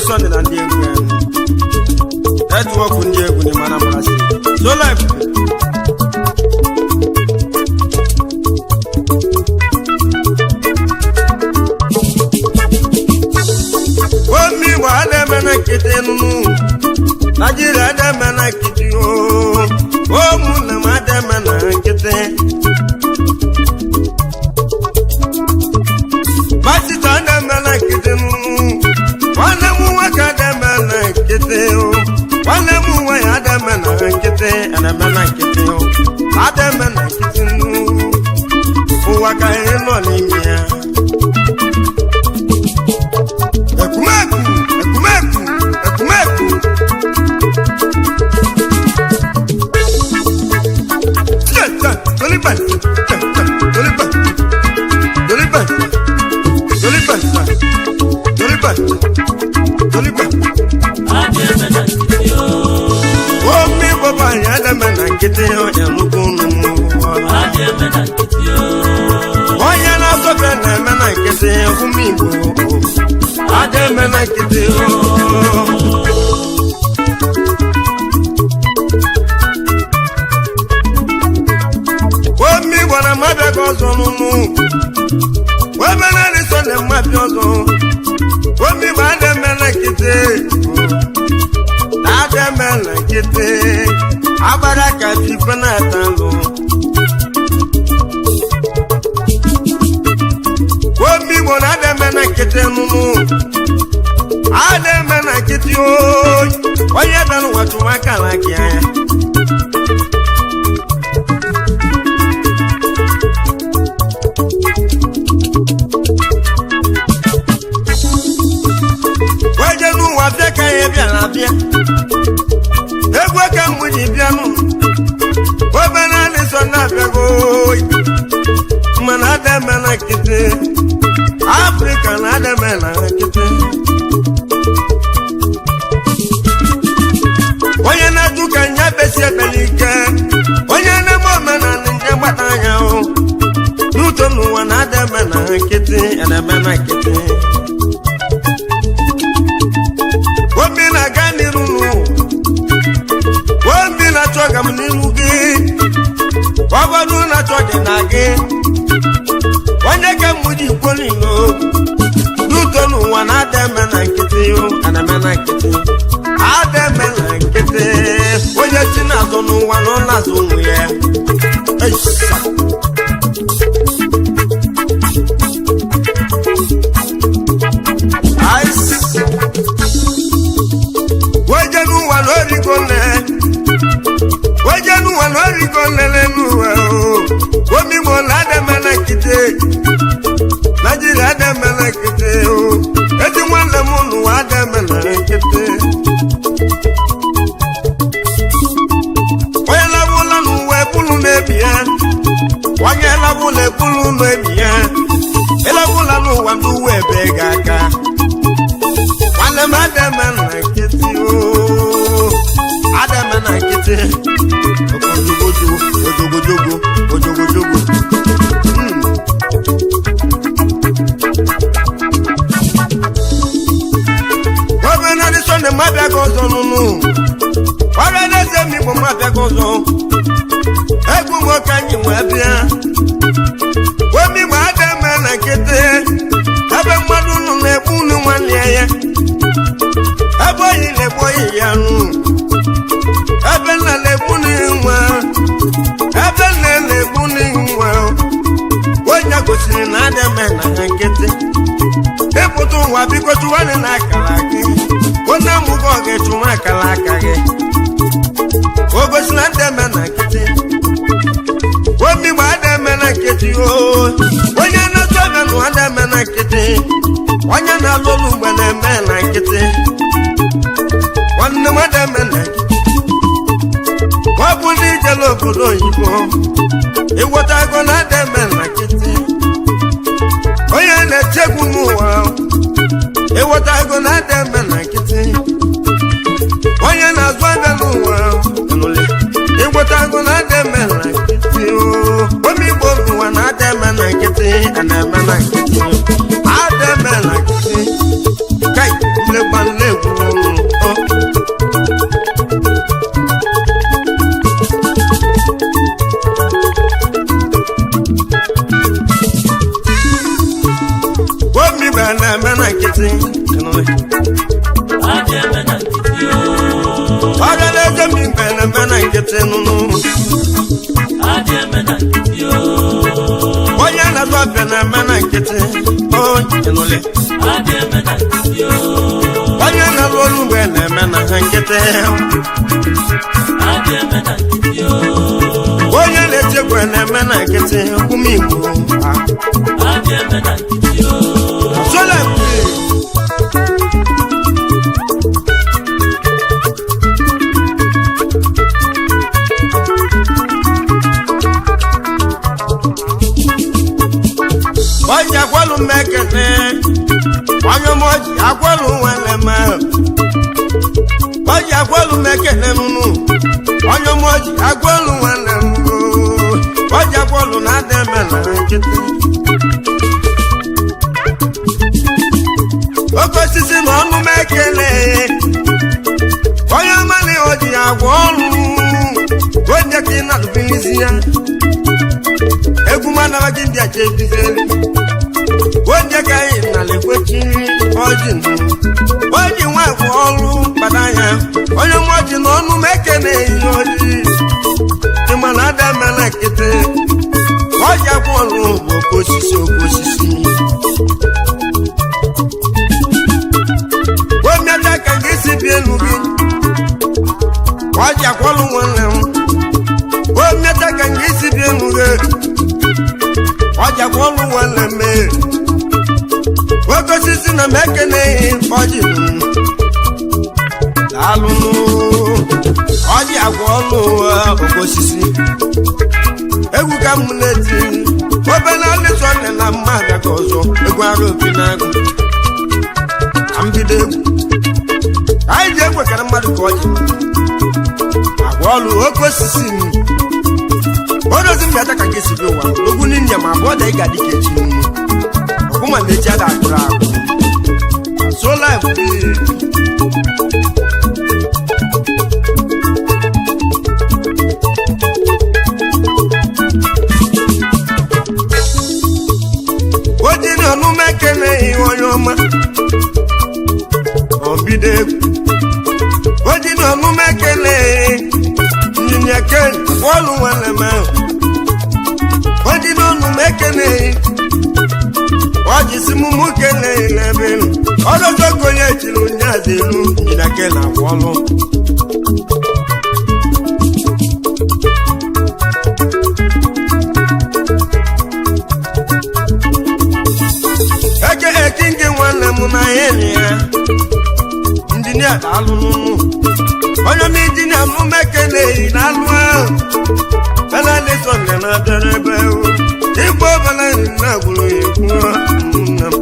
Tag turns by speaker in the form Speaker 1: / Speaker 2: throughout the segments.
Speaker 1: Sunday na ndị egwu ya network ndị egwu ni mana mmasị so life omi wa ademe na kete nunu Nigeria ademe na kete o mu na ma ademe na kete Basita ademe na kete nunu wane mu wa ka ademe na kete o wane mu wa ya ademe na kete ademe na kete o ademe na kete nunu uwa ka eno ni mia Ekumeku Omi baba ya da mena kete o ya mukunu Oya na so be na mena kete umi bo Ade mena kete o Omi bona mabe ko so nunu We mena ni so ne mabe ozo Omi ba de mena kete Ade mena kete Abaraka fi fana tango Omi bona ade mena kete nunu Ade mena kete o Oye dan watu makala kia Bia Egwa ka mudi bianu Obana ni so na bego Mana da mena kete Africa na da mena kete Oya na duka nya besie belike Oya na mo mena nje batanya o Nuto no na da mena kete ana mena kete Wambina gani nunu Wambina choga mnimugi Wabadu na choge nage Wanyaka mudi kwani no Nutonu wana ademe na kete yo Aname na kete Ademe na kete Oye tina zonu wanona zonu ye Eisa Wajanu wanori kone lenu Omi mola de mena kite Nigeria de mena kite Eti wale munu wa de mena kite Oye la wula nuwe pulu nebia Wanye la wule pulu nebia Ela wula nuwa nuwe begaka Wale ma de mena kite Adama na kete Ojogojogo Wabena di sonde mabia gozo nunu Wabena se mi bo mabia gozo Egu mo kanyi wabia Wami ma adama na kete Abe mwadu nunu ebu ni wani aya Eboyi leboyi yanu Ebe na lebuni nwa Ebe na lebuni nwa Wonya gosiri na ademe na nkete Eputu nwa biko tuwane na akala gị Wona mugo oge chuma akala aka gị Ogosi na ademe na nkete Womi ma ademe na nkete Wonya na sobe nu ademe na nkete Wonya na lolu mgbe na eme na nkete Wanne ma ademe na nkete Wabuli jelo bodo yibo Iwota go na deme na kiti Oya na chegu muwa Iwota go na deme na kiti Oya na zwaga muwa Kanole Iwota go na deme na kiti Omi bodu wa na deme na kiti Ademe na kiti Ademe na kiti Kai, mle ban le nkịtị ọrịa na-eze m igwe na-eme na nkịtị nụnụ onye na-azụ ọbịa na-eme na nkịtị onye na-alụ olu mgbe na-eme na ha nkịtị onye na-eji egwe na-eme na nkịtị ụmụ Igbo sola ọjị agwọlụ mmekete onye moji agwọlụ nwere ma ọjị agwọlụ mmekete nụnụ onye moji agwọlụ nwere mbụ ọjị agwọlụ na-adị eme na nkịtị oke osisi na ọnụ mekele onye mmadụ oji agwọ ọrụ onye ka ị na-alụbilizi ya egwu mana gị ndị acha ebizeli onye ka anyị na-ekwechi ọjị oji nwa agwọ ọrụ kpada ya onye mọji na ọnụ mekele ihe oji ịma na ada emela nkịtị ọjị agwọ ọrụ bụ oke osisi omiata ka gị si bi elu gị ọjị agwọlụ nwanne m omiata ka gị si bi elu gị ọjị agwọlụ nwanne m oke osisi na m ekeneghị ọjị daalụnụ ọjị agwọlụ oke osisi egwu ka m na-eti obere alịsọ nne na mma abịa ka ọzọ egwu ara opi na-agụ mbido egwu anyị ji ekwekara mmadụ ka ọjị agwa ọlụ oke osisi odozi mbịata ka gị si bi ụwa ogwu n'inye ma abụọ da ị ga-adị ka echi ọkwụma na echi ada agụrụ agụ sola oji na ọnụma ekeleghị onye ọma obido egwu oji na ọnụma ekeleghị nyinya ken ọlụ nwere m oji na ọnụma ekeleghị ọjị si mụmụ keleghị n'ebe elu ọdọzọgo onye jiri ụnyaahụ elu nyinya ken agwa ọlụ eke nke nwanne m na ya enyi ya injinia na-alụ n'ụlọ onye m injinia mụme keleghị na-alụ ahụ bela leso nne na-abịara ebe igbo ọbala nri na-agwụrụ ya ekwu nna m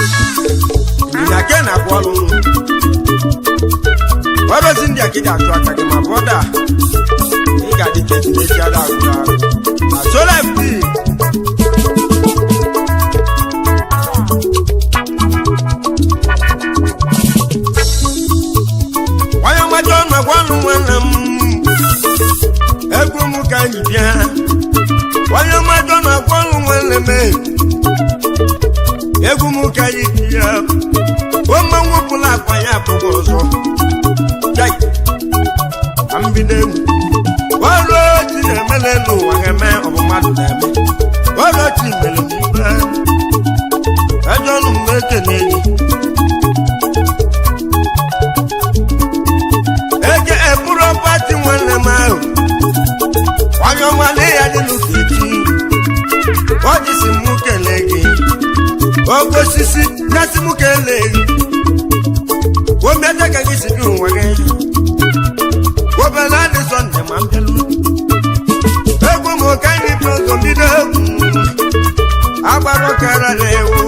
Speaker 1: injinia ke na-abụ ọrụ ụlọ ọrụzi ndị a ka ị ga-atụ aka gị ma bọda ị ga-adị ka eji ada agwụrụ ahụ na sola mp onye mmaja ọnụ gwa ọnụ nwanne m egwu m ka anyị bịa onye mmaja ọnụ gwa ọnụ nwanne m egwu m ka anyị bịa ome nwepụla akpa ya abụghị ọzọ ka mbido egwu ọrụ ochi na-emele n'ụwa ga-eme ọbụ mmadụ na-eme ọrụ ochi mere n'ibe ajọ ọnụ m ekene ege eburu pati nwanne m ahụ onye ọnwa na ya dị n'ụka echi ọjị si m kelee gị oke osisi gasị m kelee gị omiata ka gị si bi ụwa gị obere adị sọnde ma mbịalụ egwu m ka anyị bi ụzọ mbido egwu agbara ọkara na ewu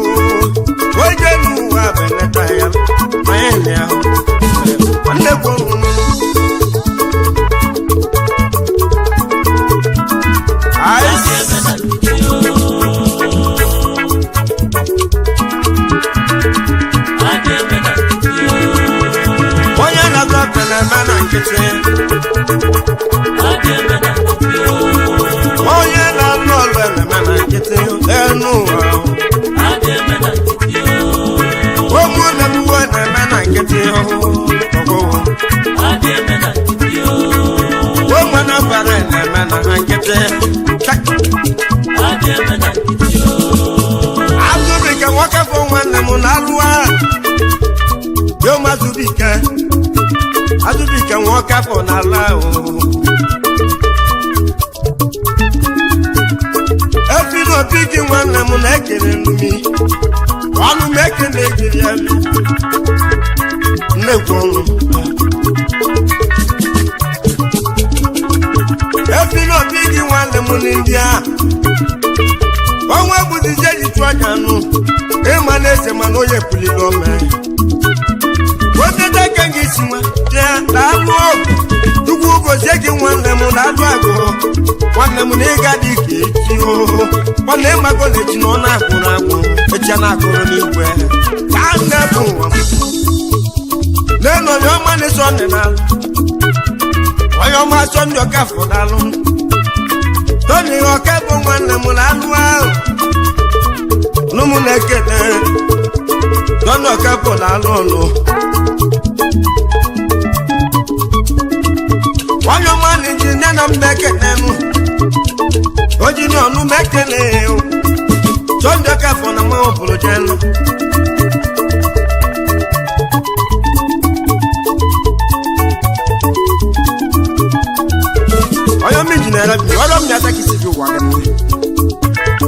Speaker 1: onye n'ụwa beneta ya ma ya ele ahụ nwanne gwu na-eme na nkịtị onye na-alụ ọlụ na-eme na nkịtị enu ụwa ụmụnne m uwe na-eme na nkịtị ụmụ na bara na-eme na nkịtị Azubike nwoke bụ nwanne m na-alụ yo mazubike Azubike nwoke bụ n'ala efiri obi gị nwanne m na-ekele nmi ọnụ m ekele ejiri ya nnekwu ọnụ efiri obi gị nwanne m ndị a ọnwa bụzizie ji chụọ anya nụ ịma na-eze mana onye puliri ome otete ka gị si nwa bịa na-alụ ọgụ Chukwu gozie gị nwanne m na-alụ agụ nwanne m na ịga dị ka echi ọ na-emago na echi na ọ na-agwụrụ agwụ echi a na-agụrụ n'igwe ka nne bụ ụwa n'elu onye ọma na-eso nne na-alụ onye ọma asọ ndị ọka fọdalụ Tony ọka bụ nwanne m na-alụ ahụ n'ụmụ na-ekele Tony ọka bụ na-alụ ọlụ onye ọma na-eji nne na mba ekele m oji ní ọ̀nù mẹ́kẹ̀lẹ́ o Sunday kẹfọ́ na mọ́ òbòrò jẹ́ lọ. ọyọ méjì náírà bí ọ̀rọ̀ mi àtàkì sí fi wà gẹ́gẹ́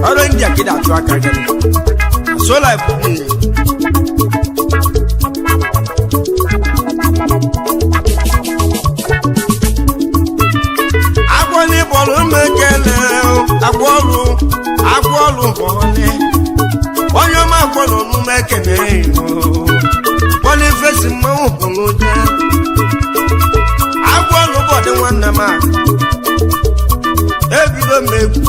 Speaker 1: ọ̀rọ̀ India kéde àtúwà kàgẹ́ sólà ìfúnni yẹn. Agbọ́lé bọ̀lù mẹ́kẹ̀lẹ́ o agbọ́lù bọ̀lẹ́ onye máa gbọ́lù ọ̀nù mẹ́kẹ̀lẹ́ o bọ́lí fèsì mọ́ òbòrò jẹ́ agbọ́lù bọ̀dé nwanne m a ebido m egwu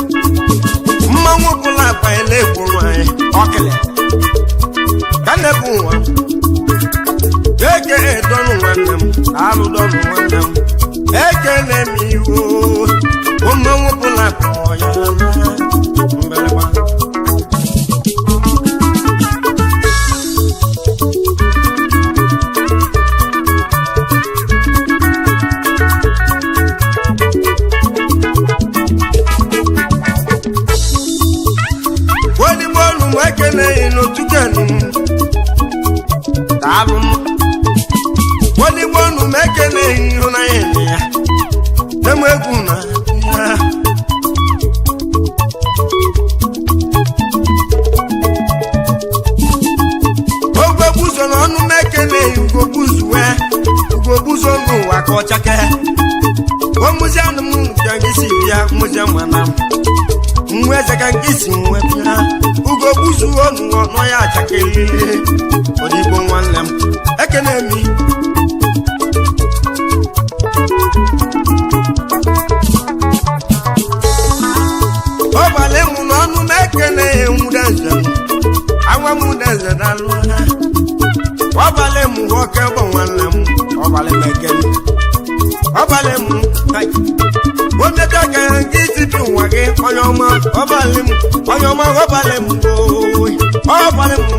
Speaker 1: mmanwụ bụla akpa ele ekwuru anyị ọkele ka na-ebu nwa eke edọnụ nwanne m alụ dọnụ nwanne m ekele m iwu mmanwụ bụla akpa ọya mbereba ekele n'otu kenu daalụ odigbo nu m ekele ịhụnanya enyi ya na-eme egwu na ya ogbebuzo n'ọnụ m ekele ugogbuzo n'ụwa ka ọchake omuzianụ m bịa gị si bịa mụzie mana m nweze ka nke isi nwe bịa ugo buzu ọnụ ọnụ ya achakelele odigbo nwanne m ekene mi ọbalị mụ n'ọnụ m ekene enwudeze m anwa m udeze dalụ ha ọbalị mụ nwoke bụ nwanne m ọbalị m ekene ọbalị mụ omete ka nke isi bi ụwa gị onye ọma ọbalị m ọbalị m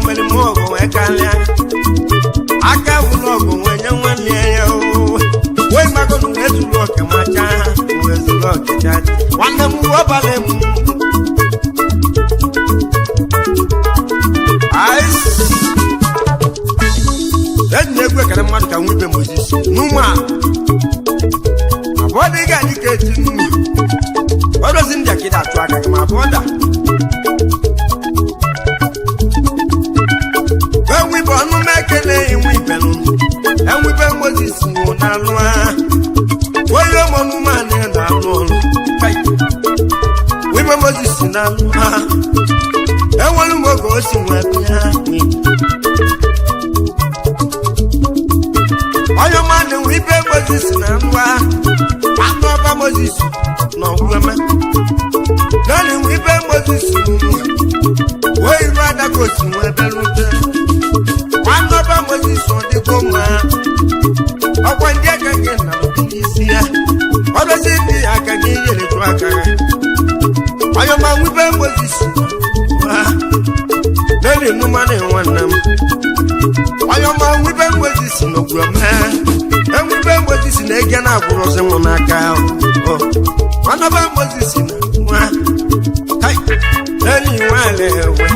Speaker 1: mere m ọgụ wee karịa aka bụrụ ọgụ wee nye nwanne ya wee magonu wee zuru oke macha ha wee zuru oke chaji nwanne m ọbalị m eji na-egwu ekere mmadụ ka nwibe Moses n'ụmụ a abụọ dịghị anyị ka eti nnu ọdozi ndị akịda atụ aka gị ma abụọ da enwibe ọnụ m ekele enwe ibelu enwibe Moses nwụ n'alụ ha onye ụmụnụmanụ ya na-alụ ọrụ wibe Moses n'alụ ha enwere m oge o si nwee bịa onye ọma na-enwe ibe Moses na-alụ ha anụ ọba Moses n'ọgwụeme naanị nwe ibe Moses wee iru adagosi nwee belute nwanne ọba Moses ọ dịgo mma ọkwa ndị eke enwebe mgbozi si na ege na-agwụrụzi m n'aka manaba mgbozi si na nwa enyi nwanyị ewe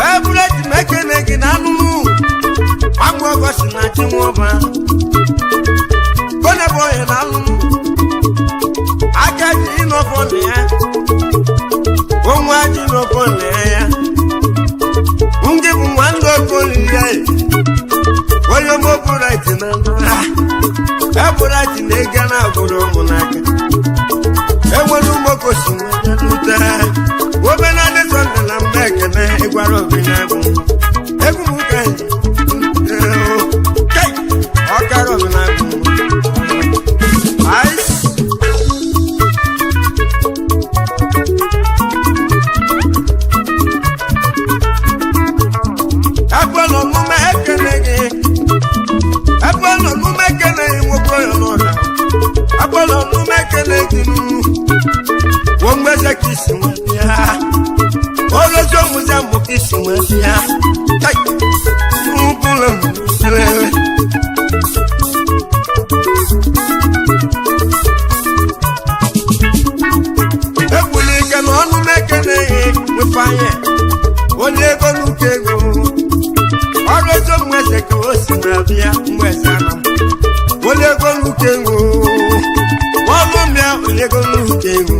Speaker 1: Abụrụti mekene gị na anụnụ agwụ ọgọsi na chinwọba konebe onye na anụnụ aka ji ịnọbọnụ ya onwe ji ịnọbọnụ ya ndị bụ nwanne okoli ya onye mobụrati na ndụ ha abụrụti na ego na agwụrụ ụmụ n'aka enwere ụmụokosi nwetelute obenadị sọnde na mba ekene ịgwara obi na-egwu egwu m ka ọkara obi na-egwu ekwenọ n'ume ekene gị ekwenọ n'ume ekene gị nwoke onye n'ọrịa ekwenọ n'ume ekene gị wọ́n gbẹ́sẹ̀ kìí sí wọn bí i ha olójó musa mú kìí sí wọn bí i ha fún kúlọ̀ rẹ̀. Ekuli kẹ́nu ọ̀nù mẹ́kẹ́lẹ́ yìí wí fáyẹ̀ ó lé gbọ́nù kéego olójó mú ẹsẹ̀ kí ó sì wọn bí i ha mú ẹsẹ̀ àná ó lé gbọ́nù kéego wọ́n mú mi à ó lé gbọ́nù kéego.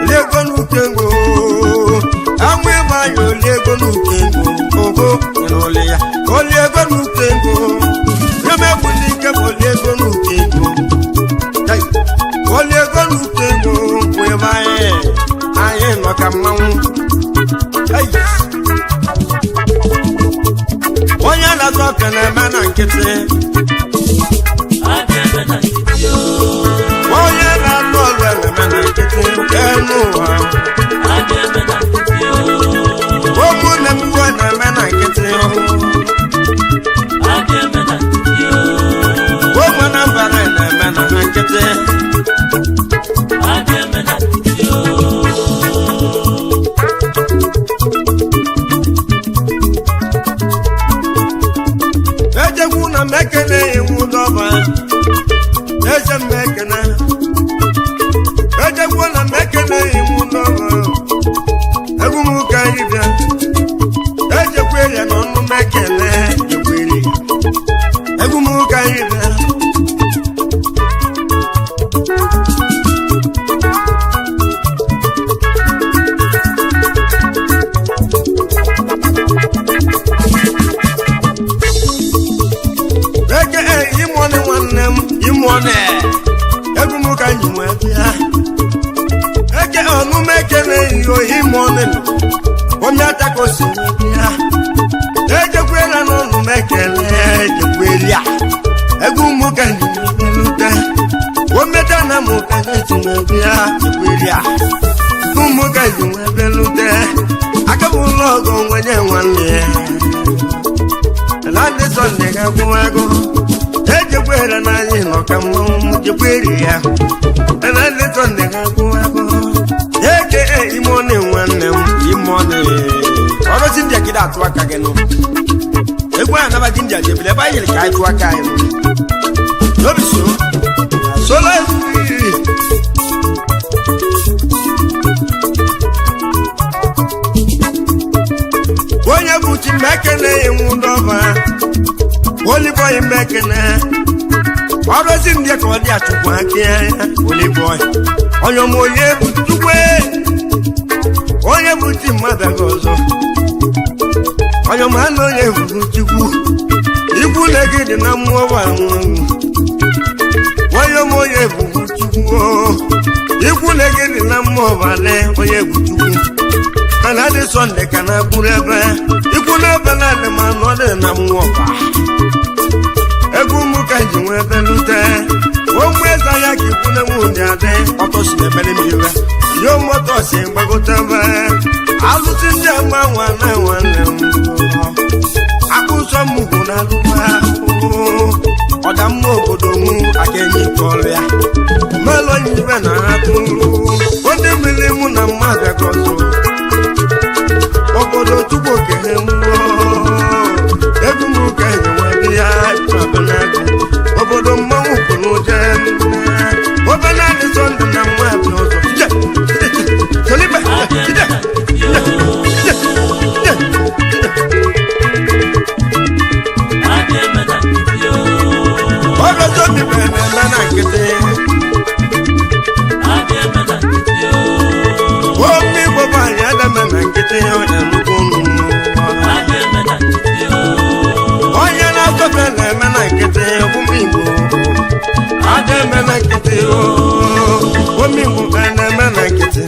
Speaker 1: Lego nukengo amwe mayo lego nukengo ogo nole ya o lego nukengo yeme bulike bo lego nukengo kai o lego nukengo we bae aye no kamawu kai onya na so kana mana nkete ade mana nkete onya na no le mana nkete enu wa ade mana nkete omu na mwa na mana nkete ade mana nkete omu na bara na mana nkete ade mana nkete eje kuna mekene imudoba eje mekene eje kuna mekene imudoba egumu kaibia eje kwele nonu mekene ekwele egumu kaibia imone egumu ka nyimwe bia eke onu mekele yo imone omi atako si bia eke kwela no nu mekele eke kwelia egumu ka nyimwe luta ometa na mo ka nyimwe bia kwelia egumu ka nyimwe luta akabu logo nwenye nwanne lande sonde ka kuwago ejekwere n'anyị nọ ka mmanwụ jekwere ya na nleto ndị ga-agwụ agụ eke imone nwanne m imone ọrụzi ndị akịda atụ aka gị nụ egwu a nabaji ndị ajebile ebe anyị yiri ka anyị tụ aka anyị n'obi sola onye bụ chi mekene enwu ndọba Oliboy mekene ọrụzi ndị ka ọ dị achụkwu aka ya Oliboy onye m onye bụ tukwe onye bụ ti mmadụ aga ọzọ onye m anụ onye bụ chukwu ikwu na gị dị na mmụọ wa onye m onye bụ chukwu ikwu na gị dị na mmụọ ọbale onye bụ chukwu mana dị sọnde ka na bụrụ ebe ikwu na ebe na adị ma nọ dị na mmụọ ọba egwu mụ ka ji nwee belute ogbe eze ya ka ikwu na nwunye adị ọtọsi na-emere mmiri yo mọtọsi gbagotebe alụsị ndị agba nwanne nwanne m akpụsọ mmugwu na alụma ọdamma obodo mụ aka enyi tọrịa melụ nyibe na atụ ndị mmiri mụ na mmadụ gọzọ obodo tupu okene mmụọ egwu m ka enyewe ya abanago obodo mmanwụ kwuru ụje obere adị sọndụ na mmadụ ọzọ solibe ọrọzọ bibere na-eme na nkịtị omi gbogbo anyị adame na nkịtị onye nnukwu nnụnụ onye na-azọfe na-eme na nkịtị ụmụ Igbo ademe na nkịtị ụmụ Igbo na-eme na nkịtị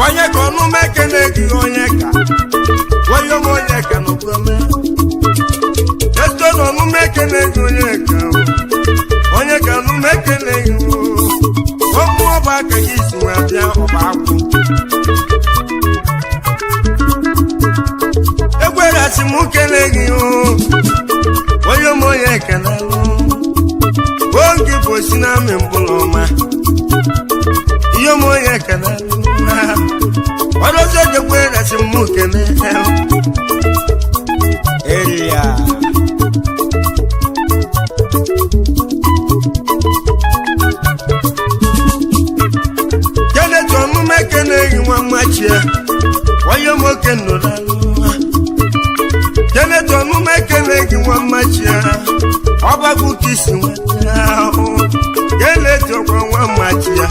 Speaker 1: onye ka ọnụ mekene gị onye ka onye m onye ka n'okwume eto na ọnụ mekene gị onye ka ọnụ mekene gị ụmụ ọba aka gị si nwa bịa ọba akwụ egwerasi m kene gị onye m onye ka n'alụ oge bụ osi na amị mkpụrụ ọma ihe m onye ka n'alụ ọdọzọ jekwe rasi mụ kene eria kene tọnụ mekene gị nwa mmachia onye nwoke nnụrụ kene tọnụ mekene gị nwa mmachia ọgbagbu ka isi nweta kene tọkwa nwa mmachia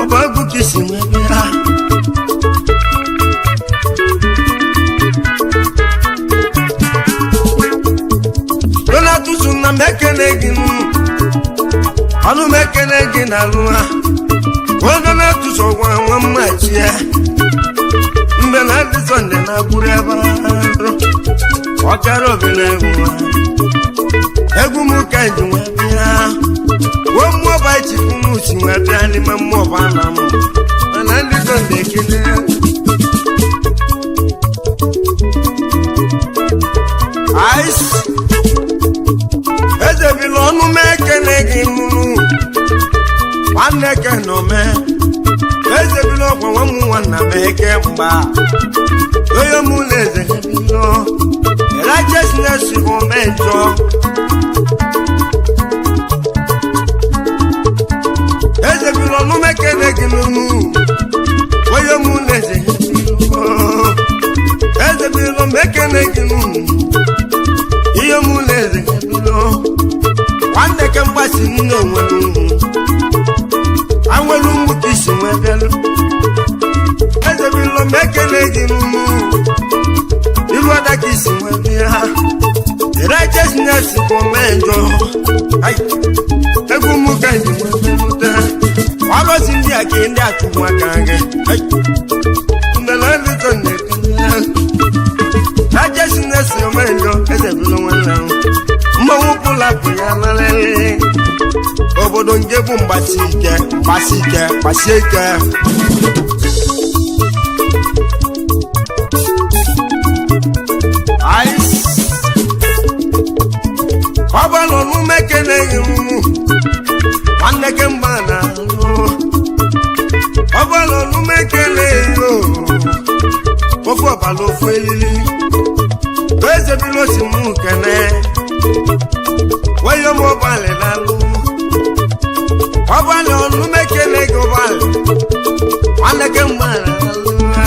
Speaker 1: ọgbagbu ka isi nweta donatusu na mekene gị ọnụ mekene gị na alụ ha donatusu ọgwa nwa mmachia mgbe na adị sọnde na agbụrụ ebe arụ ọkara obere egwu m ka ji nwe bịa wo mmụọba ichifu m si nwe bịa n'ime mmụọba na m mana ndị sọnde ekele ezebila ọnụ m ekele gị nụrụ nwanne ke nọ mee ezebila ọkwa nwa m nwanna m eke mgba onye mụ na eze bilo righteousness bụ mejọ ezebila ọnụ m ekele gị nụrụ onye mụ na eze bilo ezebila m ekele gị nụrụ ihe mụ na eze bilo nwanne ke mgbasi nne onwe anwelu mgbuka isi nwe bịalụ ezebilo m ekele gị nụrụ ilu ọda ka isi nwe bịa righteousness bụ mejọ egwu m ka ji nwe bịalụta ọrụzi ndị a ka ndị atụgbu aka gị mgbe na ndị tọ na-ekele righteousness bụ mejọ ezebilo nwanne ahụ mmanwụ pụlapụ ya lalele obodo nke bụ mgbasi ike gbasie ike ọbalọ n'umekene gị nwanne ke mgba na ọbalọ n'umekene gị ofu ọbala ofu elili ezebilo si mụ kene weye m ọbalị lalụ ọbalị ọnụ mekele gị ọbalị nwanne ke mgba na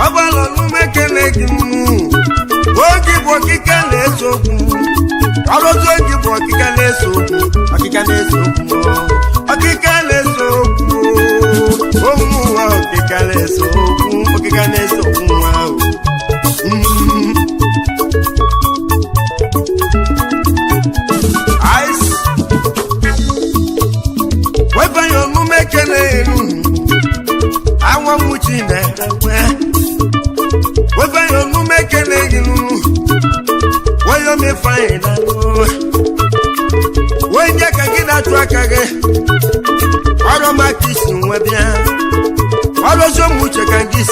Speaker 1: ọbalị ọnụ mekele gị oge bụ ọkịka na-eso okwu ọrụzi oge bụ ọkịka na-eso okwu ọkịka na-eso okwu ọkịka na-eso okwu ụmụ nwa ọkịka na-eso okwu ọkịka na-eso okwu nwa ahụ webanye ọnụ mekele elu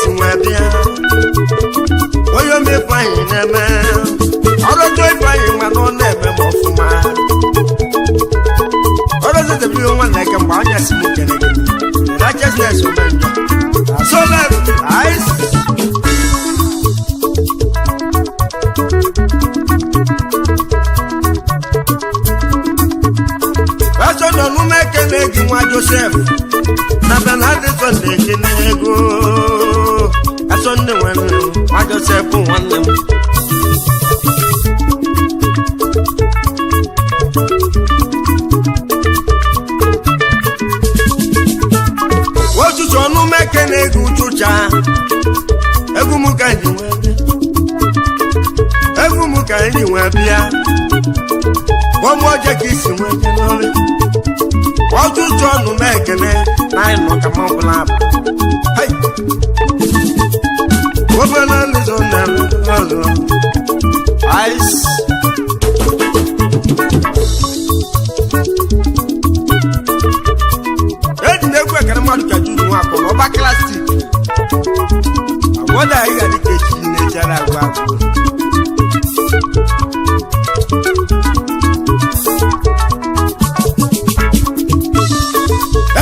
Speaker 1: isi nwa bịa onye omefu anyị na-eme ọrụjọ ife anyị mana ọ na-eme m ọfụma ọrụzitebiri nwanne eke mgbe anya si m kere gị righteousness omenjọ asola ice nọ n'ume ekele gị nwa Joseph na Bernard Sunday ekele ego Sunday nwanne m nwa Joseph nwanne m otutu ọnụme ekele gị ụchụcha egwu m ka anyị nwee bịa ọmụ ọjọọ ka isi nwee bịa n'ọrụ ọtụtụ ọnụ m ekele na anyị nọ ka m ọbụla abụ obere nlizo na ọzọ ice eji na egwu ekele mmadụ ka juru nwa akpọ n'ọba klastik agwọda anyị ga dịka echi na-ejere agwa agwụ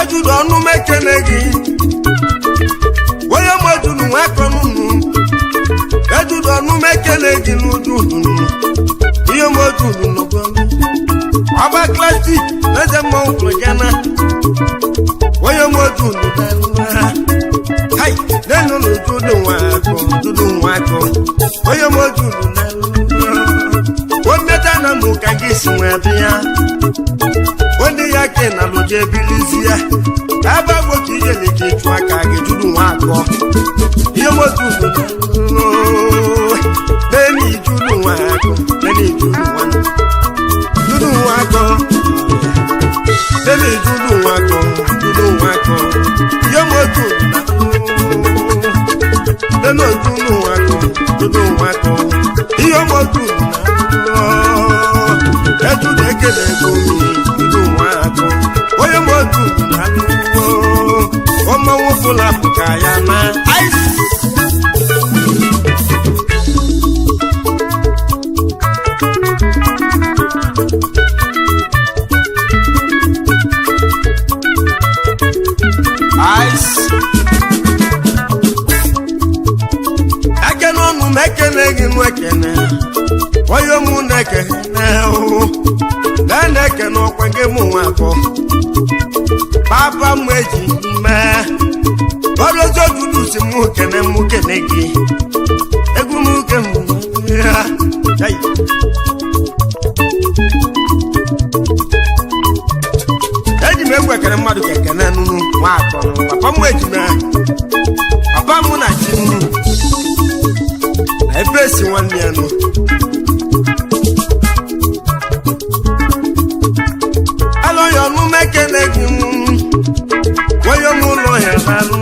Speaker 1: ejudo ọnụ m ekele gị onye mojuru nwa akọnụnụ ejudo ọnụ m ekele gị n'udu ihe mojuru n'obodo ọba klasik eze mmọnwụ plojana onye mojuru n'elu n'ududu nwa akọ onye mojuru o mmeta na mụ ka gị si nwee bịa onye ya ke na lụje ebilizie ebe agbo ka ihe na-eke chụ aka gị juru nwa akọ ihe motu neni juru nwa akọ neni juru nwa akọ neni juru nwa akọ ihe motu neni juru nwa akọ ihe motu ejude ekele ego onye motu na ọma nwụpụla pụka ya na ice ekene ọnụ m ekele gị nụ ekene onye mụ na-ekene na-eke n'ọkwa gị mụ nwa akọ papa m eji mee ọrụzi ojudu si mụ kene gị egwu m uke m eji m egwu ekene mmadụ ka ekene nụnụ nwa akọ papa m eji mee papa m na chi nụ na ebe esi nwanne ya nụ alọya ọnụ m ekele gị onye m ụlọ ya n'alụ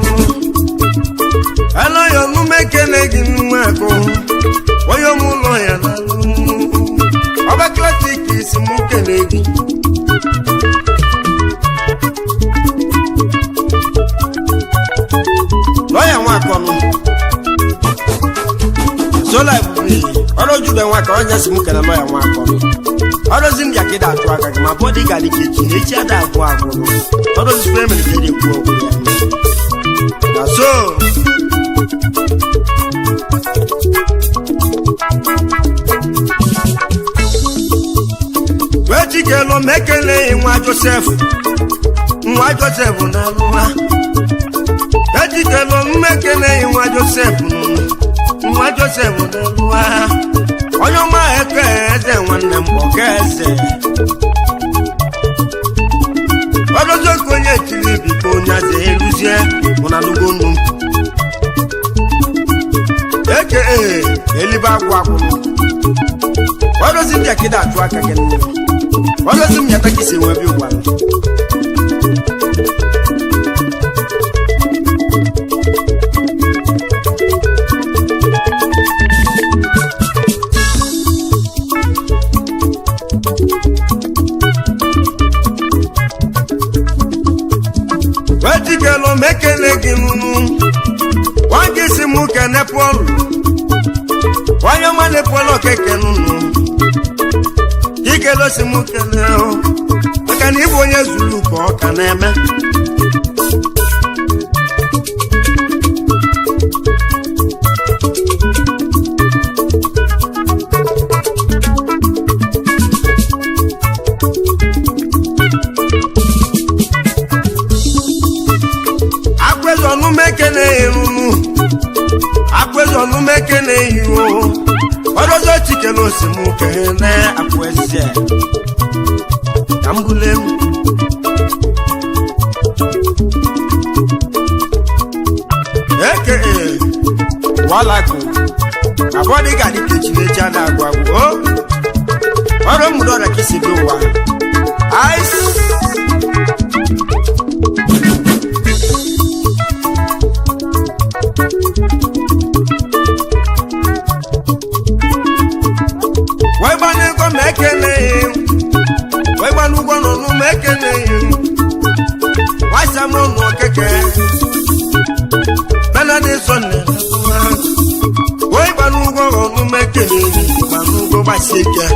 Speaker 1: alọya ọnụ m ekele gị nwa akụ onye m ụlọ ya n'alụ ọba klasik isi m kele gị lọya nwa akọnụ sola ebube ọrụ jude nwa ka onye si m kele lọya nwa akọnụ ọrụzi ndị akịda atụ aka gị ma bọdị gara ike echi echi ada agwụ agwụrụ ọrụzi femili ka eji ekwu okwu ya na so wee chikelu m ekeleghị nwa Joseph na-alụ ha ejikelu m ekeleghị nwa Joseph na-alụ ha onye ọma eke eze nwanne m ọka eze ọdụzọka onye etiri biko onye aze eluzie mụna lugonu eke elibe agwụ agwụrụ ọdụzi ndị akịda atụ aka gị nne ọdụzi m yata ka isi nwebi ụgbara ejikelu m ekele gị nụnụ nwa gị mụ kene pọlụ onye ọma na-epụọla okeke nụnụ ikele osi mụ kene maka na ịbụ onye zuru ka ọ ka na-eme akpezonumekene ihu ọdọzọ chikele osimuke na akwese ka mbule m eke walaku abọdị ga-adị kechilecha na agwagwo ọrụ mụrụ ọrịa kisi dị ụwa ice wegbanu nọ n'ume ekele wasamonu okeke benadi sonne wegbanu ụgwọ nọ n'ume ekele gbanu ụgwọ gbasi ike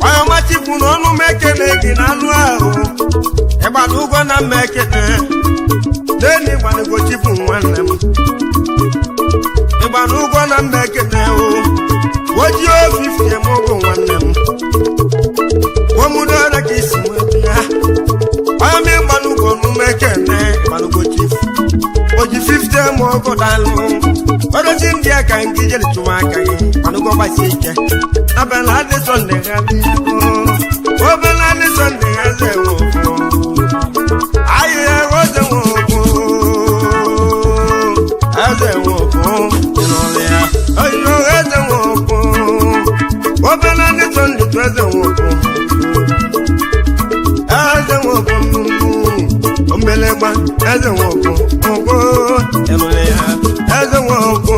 Speaker 1: ọyọmachikwu n'ọnụ mekele gị na anụ ahụ ịgbanu ụgwọ na mma ekele n'enyi gbanugo chifu nwanne m ịgbanu ụgwọ na mma ekele oji ofifi emụgwụ nwanne m omudora ka isi nweta ya ọyọm ịgbanugo n'ume ekele ịgbanugo chifu oji 50 emụgwụ dalụ ọrụzi ndị aka nke jere tụwa aka gị ịgbanugo gbasi ike abela adị sọnde ha dị obela adị sọnde ha ze nwụkwụ ahịhịa oze nwụkwụ eze nwụkwụ ịnọrọ ya oyiyo eze nwụkwụ obela adị sọnde tụ eze nwụkwụ omelegba eze nwụkwụ ụkwụ ịnọrọ ya eze nwụkwụ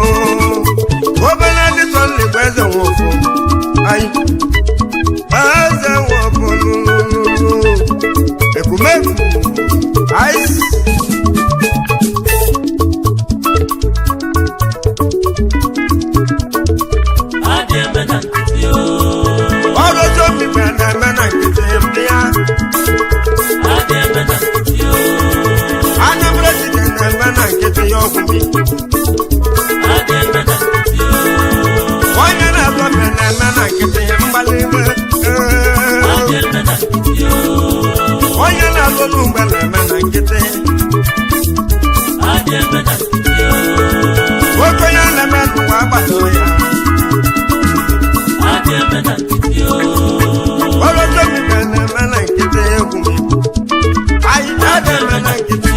Speaker 1: obela adị sọnde bụ eze nwụkwụ ayi eze nwụkwụ ekumegu ice ọrụjọ mmibe na-eme na nkịtị ndị ya anya mrejide na-eme na nkịtị ya ọgwụ onye na-agbabe na-eme na nkịtị ya mgbalị ime onye na-alụlụ mgbe na-eme na nkịtị nwoke onye na-eme n'ụwa agbata ya ọrụjọ mmibe na-eme na nkịtị egwu anyị na-eme na nkịtị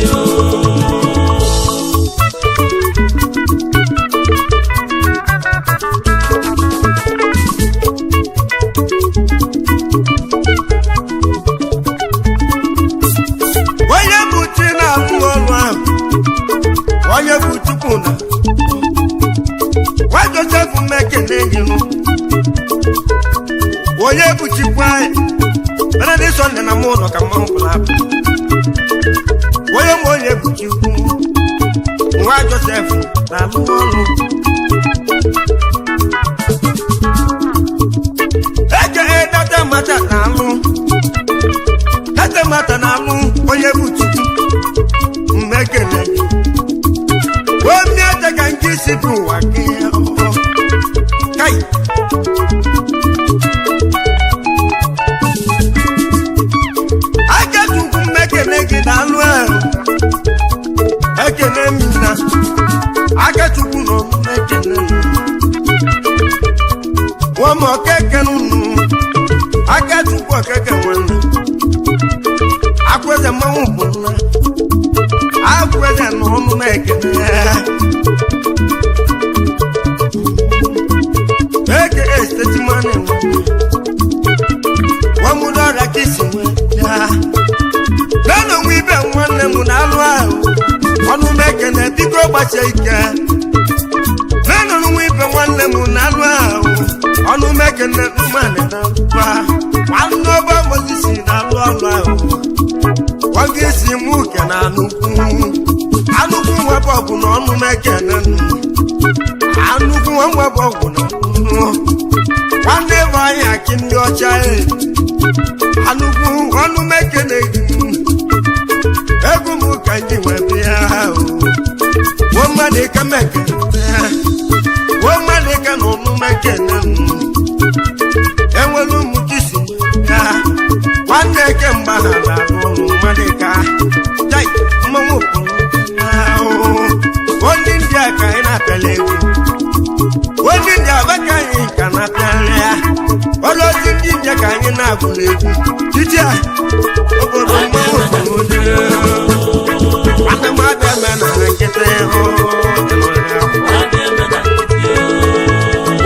Speaker 1: onye bụ chukwu na nwa Joseph mmekene yiru onye bụ chukwu anyị mere dị Sunday na mụ ụlọ ka mmanwụ pụla onye ma onye bụ chukwu nwa Joseph na-alụ ọrụ eke data mata na-alụ onye bụ chukwu mmekene omiete ka nke isi bụ ụwa gị kai akachukwu mmekene gị na-alụ ahụ ekene mmina akachukwu na mmekene nwama okeke nụnụ akachukwu okeke nwanne akweze mmanwụ bụ nna akweze na ọnụ na-ekene eke esteti mmanụ nwamụdọrịa ka isi nwe ya nana onwe ibe nwanne m na-alụ ahụ ọnụ na-ekene biko gbasie ike nana onwe ibe nwanne m na-alụ ahụ ọnụ na-ekene mmanụ na-alụkwa nwanne ọba anugwu ọnụ mekene egwu m ka ndị nwe bịa wo mmadụ ka mekene wo mmadụ ka na ọnụ mekene enwere ụmụ kisi ya nwanne ke mgbanala n'ụlọ mmadụ ka jai mmanwụ onye ndị a ka anyị na-apịala egwu onye ndị abaka anyị ka na-apịala ya ọrụ ozi ndị nje ka anyị na-agụla egwu titi a obodo mmanwụ nwanne m abịa me na nkịtị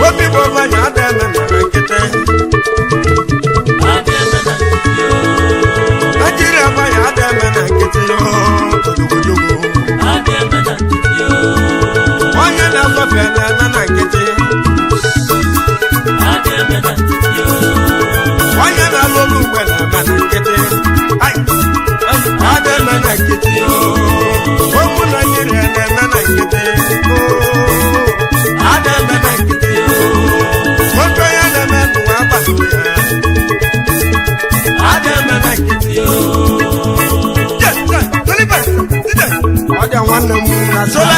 Speaker 1: obi bụ ọbanya abịa me na nkịtị Nigeria abanya abịa me na nkịtị odogodogo onye na-asọfe na-eme na nkịtị onye na-alụ olu mgbe na-eme na nkịtị adịeme na nkịtị ụmụ Nigeria na-eme na nkịtị adịeme na nkịtị nwoke onye na-eme n'ụwa agbata ya adịeme na nkịtị ọja nwanne m na sola